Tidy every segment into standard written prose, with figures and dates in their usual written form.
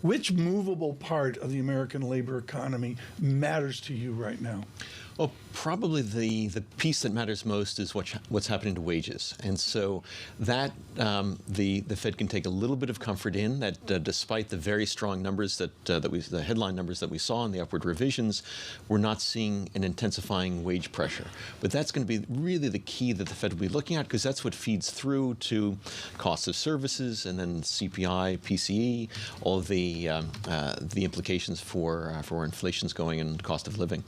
Which movable part of the American labor economy matters to you right now? Well, probably the piece that matters most is what's happening to wages, and so that the Fed can take a little bit of comfort in that despite the very strong numbers the headline numbers that we saw in the upward revisions, we're not seeing an intensifying wage pressure. But that's going to be really the key that the Fed will be looking at, because that's what feeds through to costs of services and then CPI, PCE, all of the implications for where inflation's going and cost of living.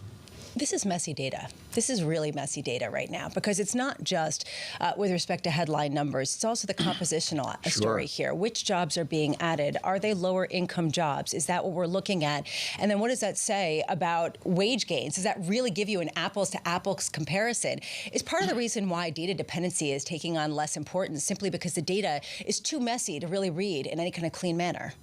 This is messy data. This is really messy data right now, because it's not just with respect to headline numbers. It's also the compositional story here. Which jobs are being added? Are they lower income jobs? Is that what we're looking at? And then what does that say about wage gains? Does that really give you an apples to apples comparison? It's part of the reason why data dependency is taking on less importance, simply because the data is too messy to really read in any kind of clean manner.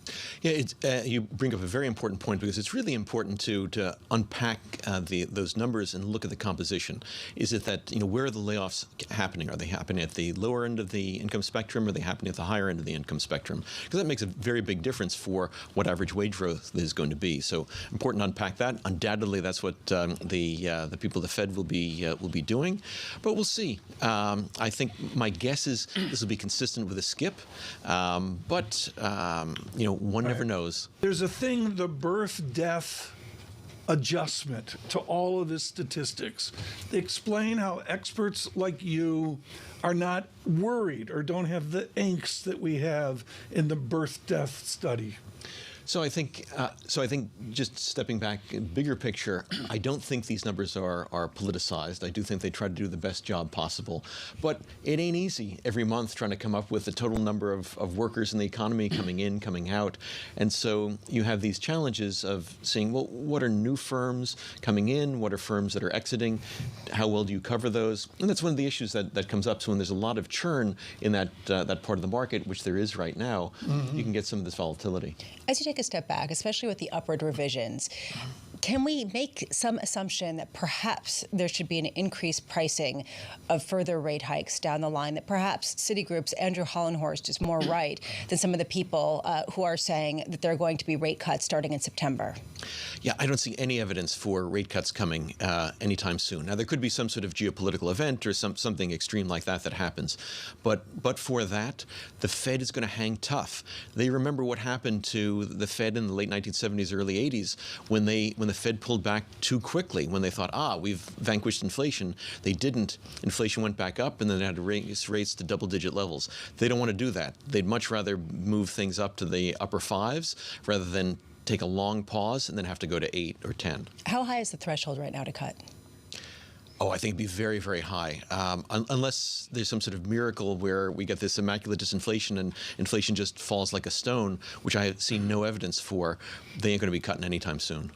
Yeah, you bring up a very important point, because it's really important to unpack those numbers and look at the composition. Is it that, where are the layoffs happening? Are they happening at the lower end of the income spectrum? Or are they happening at the higher end of the income spectrum? Because that makes a very big difference for what average wage growth is going to be. So important to unpack that. Undoubtedly, that's what the people at the Fed will be doing. But we'll see. I think my guess is this will be consistent with a skip. But one never knows. There's a thing, the birth-death adjustment to all of this statistics. Explain how experts like you are not worried or don't have the angst that we have in the birth-death study. So I think just stepping back, bigger picture, I don't think these numbers are politicized. I do think they try to do the best job possible. But it ain't easy every month trying to come up with the total number of workers in the economy coming in, coming out. And so you have these challenges of seeing, well, what are new firms coming in? What are firms that are exiting? How well do you cover those? And that's one of the issues that comes up. So when there's a lot of churn in that part of the market, which there is right now, you can get some of this volatility. As you take a step back, especially with the upward revisions, can we make some assumption that perhaps there should be an increased pricing of further rate hikes down the line, that perhaps Citigroup's Andrew Hollenhorst is more right than some of the people who are saying that there are going to be rate cuts starting in September? Yeah, I don't see any evidence for rate cuts coming anytime soon. Now, there could be some sort of geopolitical event or something extreme like that happens. But for that, the Fed is going to hang tough. They remember what happened to the Fed in the late 1970s, early 80s, when the Fed pulled back too quickly, when they thought, we've vanquished inflation. They didn't. Inflation went back up, and then they had to raise rates to double-digit levels. They don't want to do that. They'd much rather move things up to the upper fives rather than take a long pause and then have to go to 8 or 10. How high is the threshold right now to cut? Oh, I think it'd be very, very high, unless there's some sort of miracle where we get this immaculate disinflation and inflation just falls like a stone, which I have seen no evidence for. They ain't going to be cutting anytime soon.